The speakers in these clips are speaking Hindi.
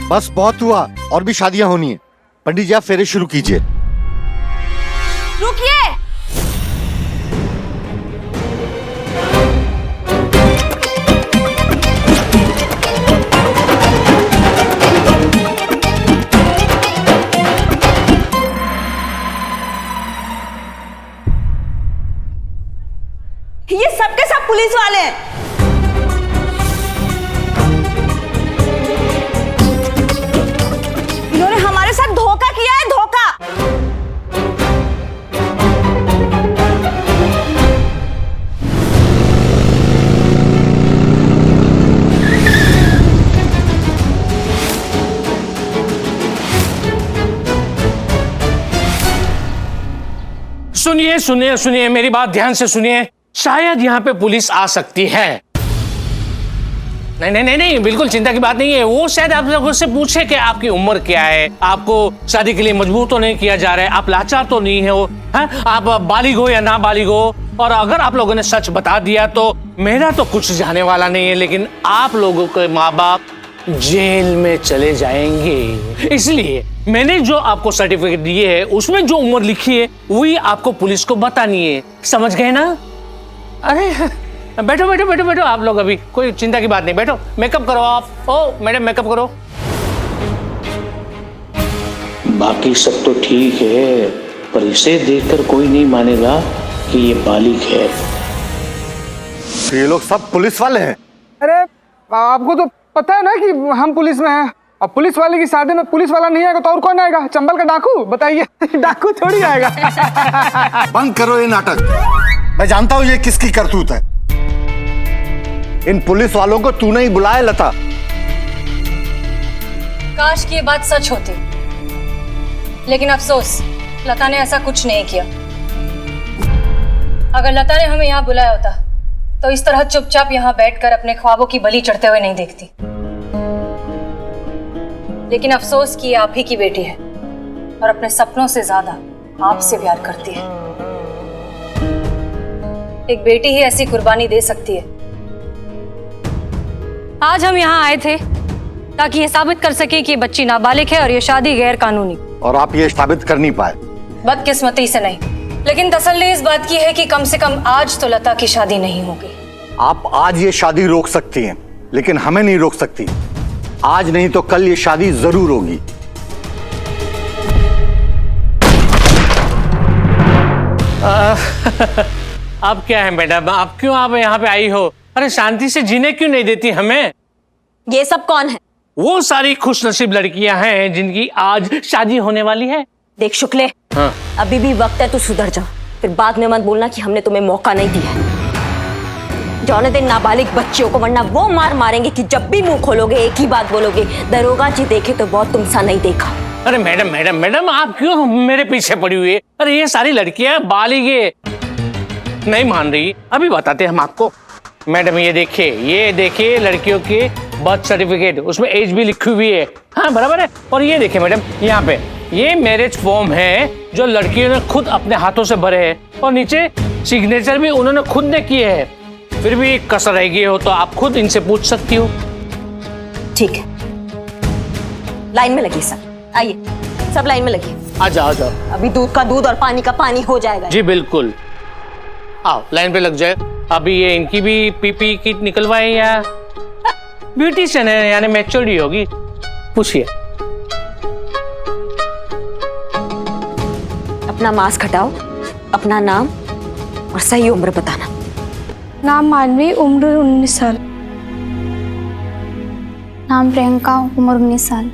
बस बहुत हुआ, और भी शादियां होनी है। पंडित जी आप फेरे शुरू कीजिए। रुकिए। ये सबके सब पुलिस वाले हैं। इन्होंने हमारे साथ धोखा किया है, धोखा। सुनिए सुनिए सुनिए, मेरी बात ध्यान से सुनिए। शायद यहाँ पे पुलिस आ सकती है। नहीं नहीं नहीं नहीं, बिल्कुल चिंता की बात नहीं है। वो शायद आप लोगों से पूछे कि आपकी उम्र क्या है, आपको शादी के लिए मजबूर तो नहीं किया जा रहा है, आप लाचार तो नहीं है, आप बालिग हो या ना बालिग हो। और अगर आप लोगों ने सच बता दिया तो मेरा तो कुछ जाने वाला नहीं है, लेकिन आप लोगों के माँ बाप जेल में चले जाएंगे। इसलिए मैंने जो आपको सर्टिफिकेट दिए है उसमें जो उम्र लिखी है वही आपको पुलिस को बतानी है। समझ गए ना? अरे बैठो बैठो बैठो बैठो, आप लोग अभी कोई चिंता की बात नहीं, बैठो। मेकअप करो आप। ओ मैडम मेकअप करो। बाकी सब तो ठीक है, पर इसे देखकर कोई नहीं मानेगा कि ये बालिग है। तो ये लोग सब पुलिस वाले हैं? अरे आपको तो पता है ना कि हम पुलिस में हैं, और पुलिस वाले की शादी में पुलिस वाला नहीं आएगा तो और कौन आएगा? चंबल का डाकू? बताइए। डाकू थोड़ी आएगा। बंद करो ये नाटक। मैं जानता हूं ये किसकी करतूत है। इन पुलिस वालों को तूने ही बुलाया लता। काश की ये बात सच होती, लेकिन अफसोस लता ने ऐसा कुछ नहीं किया। अगर लता ने हमें यहाँ बुलाया होता तो इस तरह चुपचाप यहाँ बैठकर अपने ख्वाबों की बलि चढ़ते हुए नहीं देखती। लेकिन अफसोस कि आप ही की बेटी है और अपने सपनों से ज्यादा आपसे प्यार करती है। एक बेटी ही ऐसी कुर्बानी दे सकती है। आज हम यहाँ आए थे ताकि ये साबित कर सके कि ये बच्ची नाबालिग है और ये शादी गैर कानूनी। और आप ये साबित कर नहीं पाए। बदकिस्मती से नहीं, लेकिन तसल्ली इस बात की है कि कम से कम आज तो लता की शादी नहीं होगी। आप आज ये शादी रोक सकती हैं, लेकिन हमें नहीं रोक सकती। आज नहीं तो कल ये शादी जरूर होगी। अब क्या है मैडम, आप क्यों आप यहाँ पे आई हो? अरे शांति से जीने क्यों नहीं देती हमें? ये सब कौन है? वो सारी खुशनसीब लड़कियां हैं जिनकी आज शादी होने वाली है। देख शुक्ले, हाँ। अभी भी वक्त है, तू सुधर जा। फिर बाद में मत बोलना कि हमने तुम्हें मौका नहीं दिया। जाने दे नाबालिग बच्चियों को, वरना वो मार मारेंगे कि जब भी मुंह खोलोगे एक ही बात बोलोगे, दरोगा जी देखे तो बहुत तुमसा नहीं देखा। अरे मैडम मैडम मैडम, आप क्यों मेरे पीछे पड़ी हुई है? अरे ये सारी लड़कियां बालिगे नहीं मान रही। अभी बताते हम आपको। मैडम ये देखिए लड़कियों के बर्थ सर्टिफिकेट, उसमें एज भी लिखी हुई है। हाँ बराबर है। और ये देखिए मैडम, यहाँ पे ये मैरिज फॉर्म है जो लड़कियों ने खुद अपने हाथों से भरे हैं, और नीचे सिग्नेचर भी उन्होंने खुद ने किए हैं। फिर भी कसर रह गई हो तो आप खुद इनसे पूछ सकती हो। ठीक है, लाइन में लगिए सब। आइए सब लाइन में लगिए। आ जाओ आ जाओ। अभी दूध का दूध और पानी का पानी हो जाएगा। जी बिल्कुल, आओ लाइन पे लग जाए। अभी ये इनकी भी पीपी किट निकलवाए या ब्यूटिशियन है, यानी मैच्योरिटी होगी। पूछिए। अपना मास्क हटाओ, अपना नाम और सही उम्र बताना। नाम मानवी, उम्र 19 साल। नाम प्रियंका, उम्र 19 साल।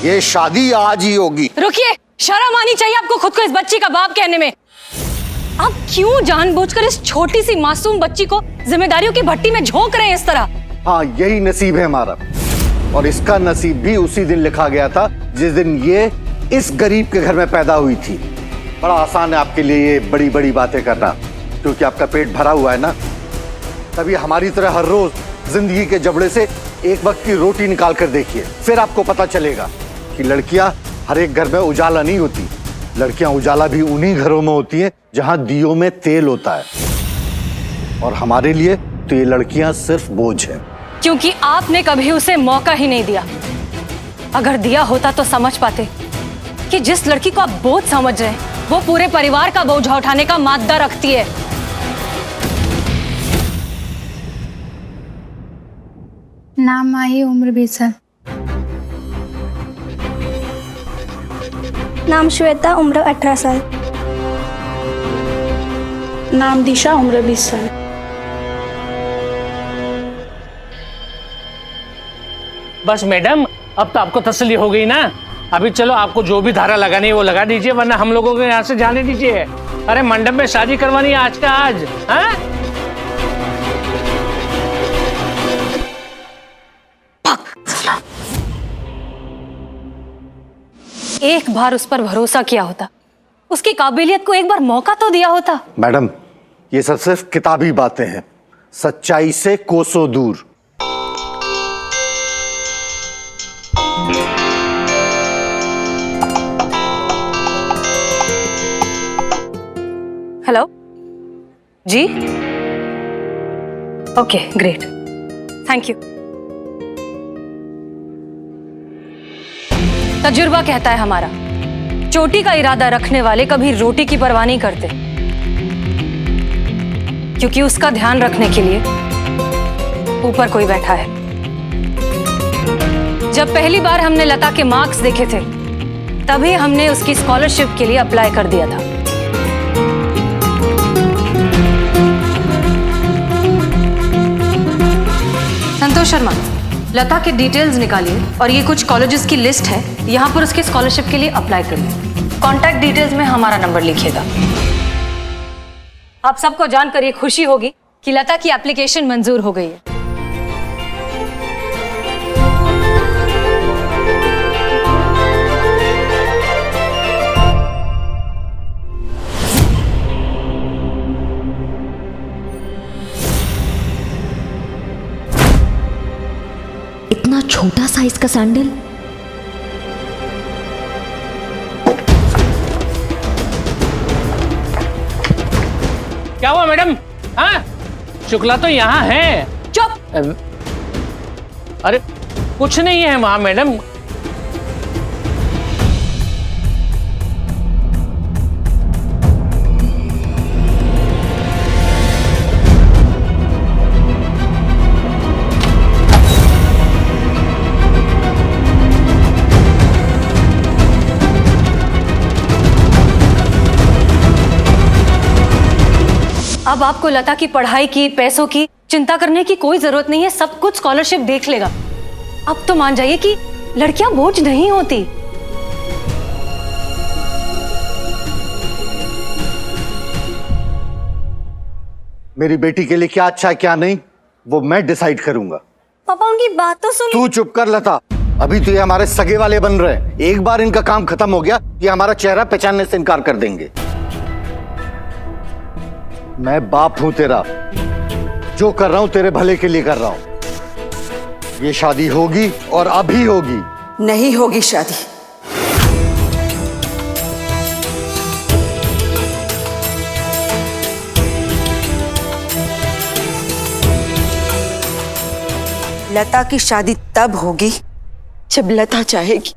ये शादी आज ही होगी। रुकिए, शर्म आनी चाहिए आपको खुद को इस बच्ची का बाप कहने में। आप क्यों जानबूझकर इस छोटी सी मासूम बच्ची को जिम्मेदारियों की भट्टी में झोंक रहे हैं इस तरह? हाँ यही नसीब है हमारा, और इसका नसीब भी उसी दिन लिखा गया था जिस दिन ये इस गरीब के घर में पैदा हुई थी। बड़ा आसान है आपके लिए ये बड़ी बड़ी बातें करना, क्योंकि आपका पेट भरा हुआ है ना। तभी हमारी तरह हर रोज जिंदगी के जबड़े से एक वक्त की रोटी निकाल कर देखिए, फिर आपको पता चलेगा कि लड़कियां हर एक घर में उजाला नहीं होती। लड़कियां उजाला भी उन्हीं घरों में होती हैं जहां दियों में तेल होता है। और हमारे लिए तो ये लड़कियां सिर्फ बोझ है। क्योंकि आपने कभी उसे मौका ही नहीं दिया। अगर दिया होता तो समझ पाते कि जिस लड़की को आप बोझ समझ रहे हैं वो पूरे परिवार का बोझ उठाने का मादा रखती है। नाम माही, उम्र 20 साल। नाम श्वेता, उम्र 18 साल। नाम दिशा, उम्र 20 साल। बस मैडम, अब तो आपको तसल्ली हो गई ना। अभी चलो, आपको जो भी धारा लगानी है वो लगा दीजिए, वरना हम लोगों को यहाँ से जाने दीजिए। अरे मंडप में शादी करवानी है आज का आज। हाँ? एक बार उस पर भरोसा किया होता, उसकी काबिलियत को एक बार मौका तो दिया होता। मैडम, ये सब सिर्फ किताबी बातें हैं, सच्चाई से कोसों दूर। हेलो जी, ओके ग्रेट, थैंक यू। तजुर्बा कहता है हमारा, चोटी का इरादा रखने वाले कभी रोटी की परवाह नहीं करते, क्योंकि उसका ध्यान रखने के लिए ऊपर कोई बैठा है। जब पहली बार हमने लता के मार्क्स देखे थे, तभी हमने उसकी स्कॉलरशिप के लिए अप्लाई कर दिया था। संतोष शर्मा, लता के डिटेल्स निकालिए और ये कुछ कॉलेजेस की लिस्ट है, यहाँ पर उसके स्कॉलरशिप के लिए अप्लाई करिए। कॉन्टैक्ट डिटेल्स में हमारा नंबर लिखिएगा। आप सबको जानकर ये खुशी होगी कि लता की एप्लीकेशन मंजूर हो गई है। इतना छोटा साइज का सैंडल। क्या हुआ मैडम? हाँ, शुक्ला तो यहाँ है। चुप। अरे कुछ नहीं है वहां मैडम। अब आपको लता की पढ़ाई की, पैसों की चिंता करने की कोई जरूरत नहीं है। सब कुछ स्कॉलरशिप देख लेगा। अब तो मान जाइए कि लड़कियां बोझ नहीं होती। मेरी बेटी के लिए क्या अच्छा है क्या नहीं, वो मैं डिसाइड करूंगा। पापा उनकी बात तो सुन। तू चुप कर लता, अभी तो ये हमारे सगे वाले बन रहे हैं। एक बार इनका काम खत्म हो गया, ये हमारा चेहरा पहचानने से इनकार कर देंगे। मैं बाप हूं तेरा, जो कर रहा हूं तेरे भले के लिए कर रहा हूं। ये शादी होगी और अभी होगी। नहीं होगी शादी। लता की शादी तब होगी जब लता चाहेगी।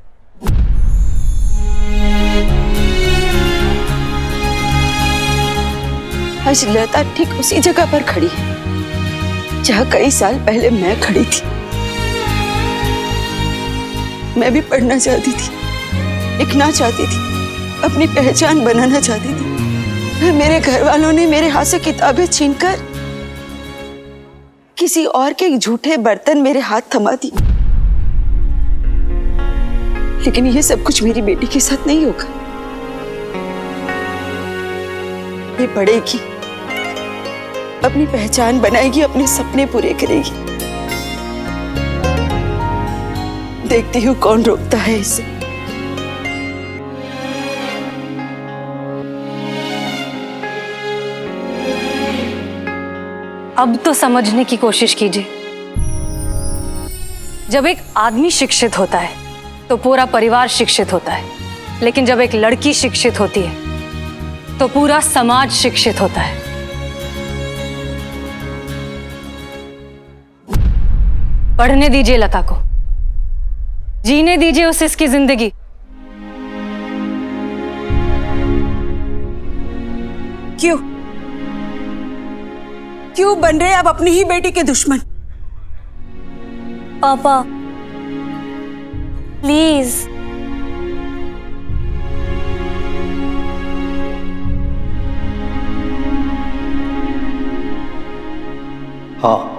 आज लता ठीक उसी जगह पर खड़ी है जहां कई साल पहले मैं खड़ी थी। मैं भी पढ़ना चाहती थी, लिखना चाहती थी, अपनी पहचान बनाना चाहती थी। फिर मेरे घर वालों ने मेरे हाथ से किताबें छीनकर किसी और के झूठे बर्तन मेरे हाथ थमा दी। लेकिन ये सब कुछ मेरी बेटी के साथ नहीं होगा। ये पढ़ेगी, अपनी पहचान बनाएगी, अपने सपने पूरे करेगी। देखती हूँ कौन रोकता है इसे। अब तो समझने की कोशिश कीजिए। जब एक आदमी शिक्षित होता है तो पूरा परिवार शिक्षित होता है, लेकिन जब एक लड़की शिक्षित होती है तो पूरा समाज शिक्षित होता है। पढ़ने दीजिए लता को। जीने दीजिए उसे इसकी जिंदगी। क्यों क्यों बन रहे आप अपनी ही बेटी के दुश्मन? पापा प्लीज। हाँ,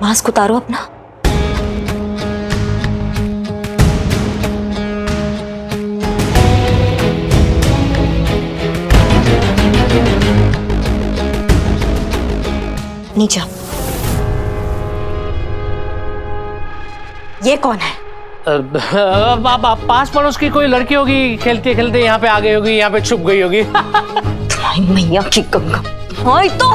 मास्क उतारो अपना। नीचे आओ। ये कौन है? पास पड़ोस की कोई लड़की होगी, खेलते खेलते यहाँ पे आ गई होगी, यहाँ पे छुप गई होगी। मैया की गंगा। हाँ तो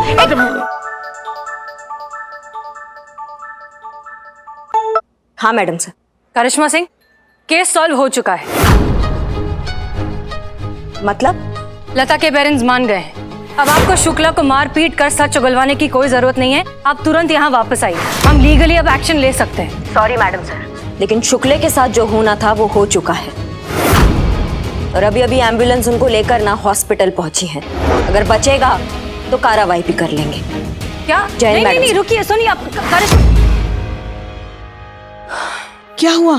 हाँ मैडम सर। करिश्मा सिंह, केस सॉल्व हो चुका है। मतलब? लता के पेरेंट्स मान गए हैं। अब आपको शुक्ला को मार पीट कर सच उगलवाने की कोई जरूरत नहीं है। आप तुरंत यहाँ वापस आइए, हम लीगली अब एक्शन ले सकते हैं। सॉरी मैडम सर, लेकिन शुक्ले के साथ जो होना था वो हो चुका है और अभी अभी एम्बुलेंस उनको लेकर ना हॉस्पिटल पहुंची है। अगर बचेगा तो कार्रवाई भी कर लेंगे। क्या? जय नहीं मैडम नहीं, सर। रुकिए, सुनिए आप। क्या हुआ?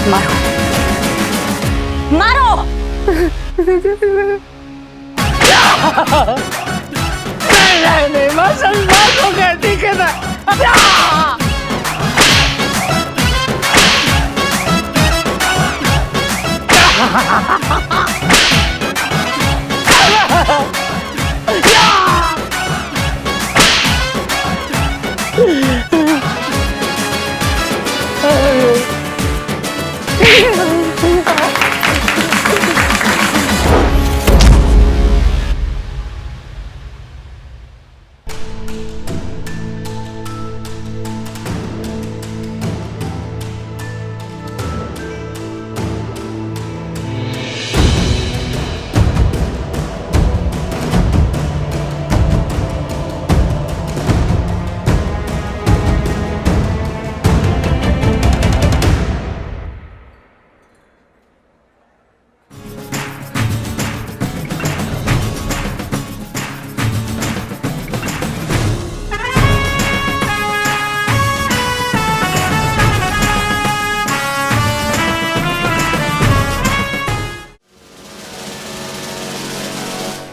मारो मारो। नहीं, मैं सच बात को कहती है ना।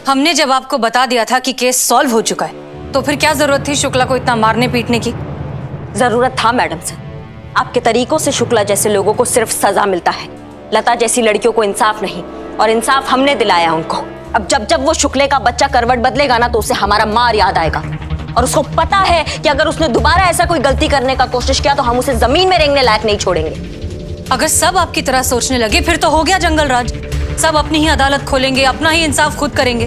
हमने जब आपको बता दिया था कि केस सॉल्व हो चुका है, तो फिर क्या जरूरत थी शुक्ला को इतना मारने पीटने की? जरूरत था मैडम सर। आपके तरीकों से शुक्ला जैसे लोगों को सिर्फ सजा मिलता है, लता जैसी लड़कियों को इंसाफ नहीं। और इंसाफ हमने दिलाया उनको। अब जब जब वो शुक्ले का बच्चा करवट बदलेगा ना तो उसे हमारा मार याद आएगा। और उसको पता है कि अगर उसने दोबारा ऐसा कोई गलती करने का कोशिश किया तो हम उसे जमीन में रेंगने लायक नहीं छोड़ेंगे। अगर सब आपकी तरह सोचने लगे फिर तो हो गया जंगल राज। सब अपनी ही अदालत खोलेंगे, अपना ही इंसाफ खुद करेंगे।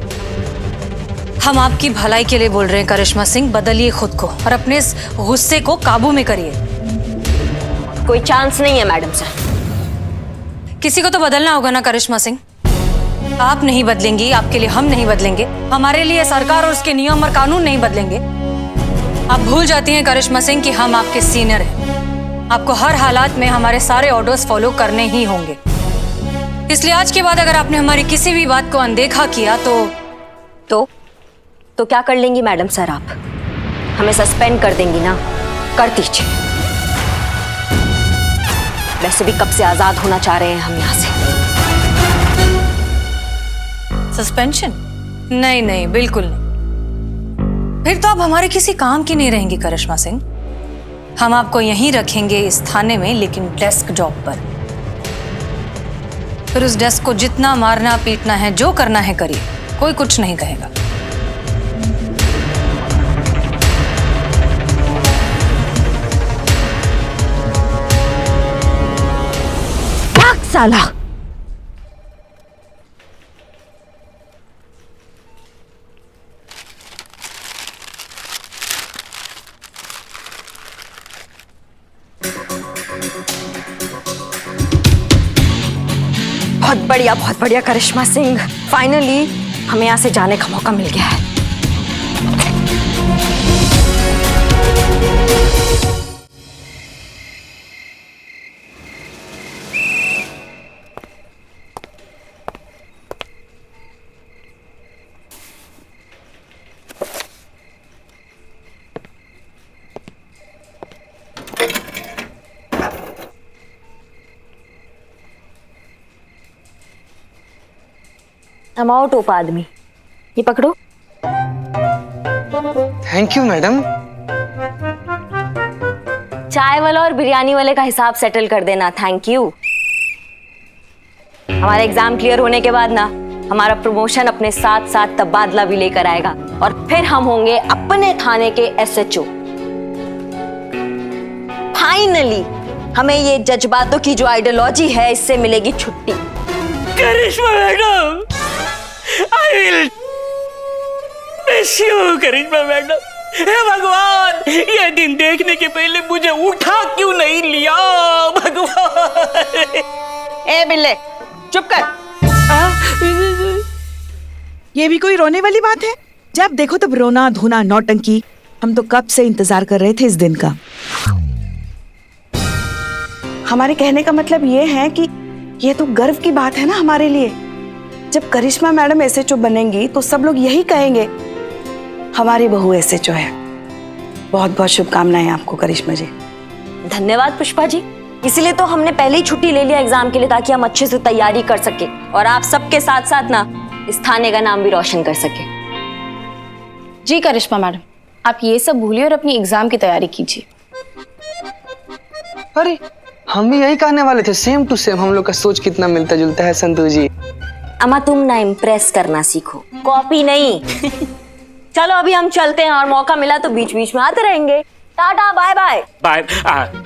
हम आपकी भलाई के लिए बोल रहे हैं करिश्मा सिंह, बदलिए खुद को और अपने इस गुस्से को काबू में करिए। कोई चांस नहीं है मैडम सर। किसी को तो बदलना होगा ना करिश्मा सिंह। आप नहीं बदलेंगी, आपके लिए हम नहीं बदलेंगे, हमारे लिए सरकार और उसके नियम और कानून नहीं बदलेंगे। आप भूल जाती हैं करिश्मा सिंह कि हम आपके सीनियर हैं। आपको हर हालात में हमारे सारे ऑर्डर्स फॉलो करने ही होंगे। इसलिए आज के बाद अगर आपने हमारी किसी भी बात को अनदेखा किया तो क्या कर लेंगी मैडम सर? आप हमें सस्पेंड कर देंगी ना? कर दीजिए। वैसे भी कब से आजाद होना चाह रहे हैं हम यहाँ से। सस्पेंशन? नहीं नहीं, बिल्कुल नहीं। फिर तो आप हमारे किसी काम की नहीं रहेंगी करिश्मा सिंह। हम आपको यहीं रखेंगे इस थाने में, लेकिन डेस्क जॉब पर। फिर उस डेस्क को जितना मारना पीटना है, जो करना है करिए, कोई कुछ नहीं कहेगा। भाग साला। बहुत बढ़िया करिश्मा सिंह, फाइनली हमें यहाँ से जाने का मौका मिल गया है। अमाओ टोपा आदमी, ये पकड़ो। Thank you madam. चाय वाला और बिरयानी वाले का हिसाब सेटल कर देना। Thank you. हमारा एग्जाम क्लियर होने के बाद ना हमारा प्रमोशन अपने साथ साथ तबादला भी लेकर आएगा और फिर हम होंगे अपने थाने के एसएचओ। फाइनली हमें ये जज्बातों की जो आइडियोलॉजी है, इससे मिलेगी छुट्टी। Karishma madam, I will miss you, Karishma madam. हे भगवान, ये दिन देखने के पहले मुझे उठा क्यों नहीं लिया भगवान। ए बिल्ले, चुप कर। ये भी कोई रोने वाली बात है? जब देखो तब रोना धोना नौटंकी। हम तो कब से इंतजार कर रहे थे इस दिन का। हमारे कहने का मतलब ये है कि ये तो गर्व की बात है ना हमारे लिए। जब करिश्मा मैडम एसएचओ बनेंगी तो सब लोग यही कहेंगे, हमारी बहू एसएचओ है। बहुत बहुत शुभकामनाएं आपको करिश्मा जी। धन्यवाद पुष्पा जी। इसीलिए तो हमने पहले ही छुट्टी ले लिया एग्जाम के लिए, ताकि हम अच्छे से तैयारी कर सके और आप सबके साथ साथ ना इस थाने का नाम भी रोशन कर सके। जी करिश्मा मैडम, आप ये सब भूलिए और अपनी एग्जाम की तैयारी कीजिए। अरे हम भी यही कहने वाले थे, सेम टू सेम। हम लोग का सोच कितना मिलता जुलता है संतू जी। अम्मा तुम ना इम्प्रेस करना सीखो, कॉपी नहीं। चलो अभी हम चलते हैं, और मौका मिला तो बीच बीच में आते रहेंगे। Tata bye bye. Bye.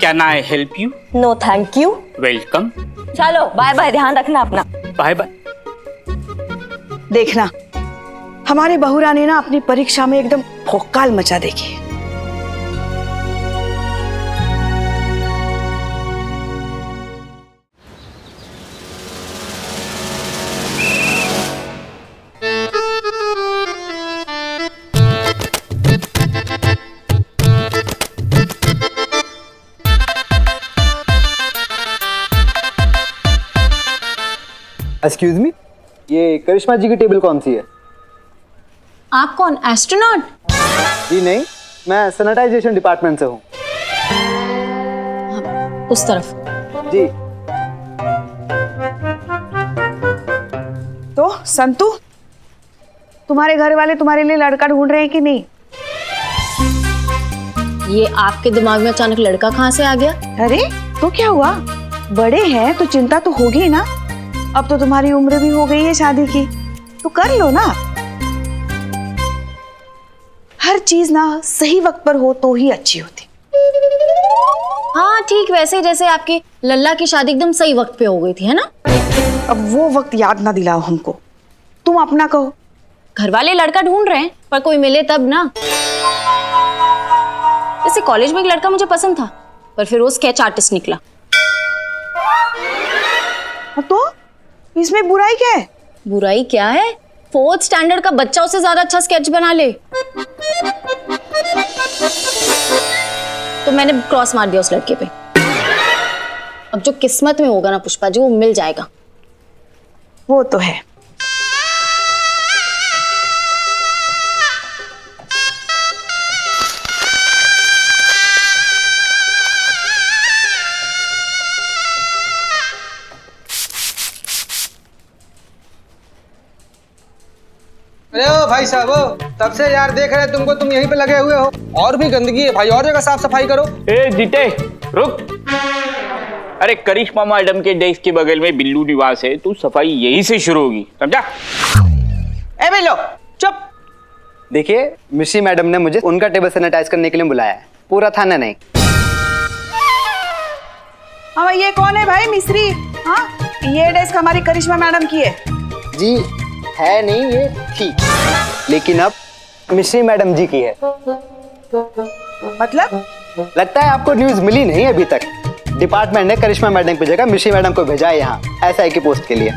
Can I help you? No thank you. Welcome. चलो बाय बाय, ध्यान रखना अपना। Bye bye. देखना हमारे बहू रानी ना अपनी परीक्षा में एकदम भौकाल मचा देगी। एक्सक्यूज मी, ये करिश्मा जी की टेबल कौन सी है? आप कौन, एस्ट्रोनॉट? जी नहीं, मैं सैनिटाइजेशन डिपार्टमेंट से हूँ। उस तरफ। जी। तो संतू, तुम्हारे घर वाले तुम्हारे लिए लड़का ढूंढ रहे हैं कि नहीं? ये आपके दिमाग में अचानक लड़का कहाँ से आ गया? अरे तो क्या हुआ, बड़े हैं तो चिंता तो होगी ना। अब तो तुम्हारी उम्र भी हो गई है शादी की, तो कर लो ना। हर चीज ना सही वक्त पर हो तो ही अच्छी होती। हाँ ठीक, वैसे जैसे आपकी लल्ला की शादी एकदम सही वक्त पे हो गई थी, है ना? अब वो वक्त याद ना दिलाओ हमको, तुम अपना कहो। घर वाले लड़का ढूंढ रहे हैं, पर कोई मिले तब ना। जैसे कॉलेज में एक लड़का मुझे पसंद था, पर फिर वो स्केच आर्टिस्ट निकला। तो इसमें बुराई क्या है? बुराई क्या है? 4th स्टैंडर्ड का बच्चा उससे ज्यादा अच्छा स्केच बना ले। तो मैंने क्रॉस मार दिया उस लड़के पे। अब जो किस्मत में होगा ना पुष्पा जी, वो मिल जाएगा। वो तो है। अरे ओ भाई साहब, ओ तब से यार देख रहे तुमको, तुम यहीं पे लगे हुए हो। और भी गंदगी है भाई, और जगह साफ सफाई करो। ए जीते रुक। अरे करिश्मा मैडम के डेस्क के बगल में बिल्लू निवास है, तू सफाई यहीं से शुरू होगी, समझा? ए बिल्लो चुप। देखिए, मिश्री मैडम ने मुझे उनका टेबल सैनिटाइज करने के लिए बुलाया है, पूरा थाना नहीं। हाँ, ये कौन है भाई मिस्री? हाँ, ये डेस्क हमारी करिश्मा मैडम की है। जी है नहीं, ये थी, लेकिन अब मिश्री मैडम जी की है। मतलब? लगता है आपको न्यूज मिली नहीं अभी तक। डिपार्टमेंट ने करिश्मा मैडम की जगह मिश्री मैडम को भेजा है यहाँ एसआई की पोस्ट के लिए।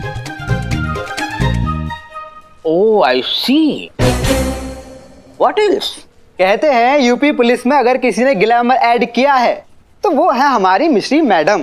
Oh I see. What is? कहते हैं यूपी पुलिस में अगर किसी ने ग्लैमर ऐड किया है तो वो है हमारी मिश्री मैडम।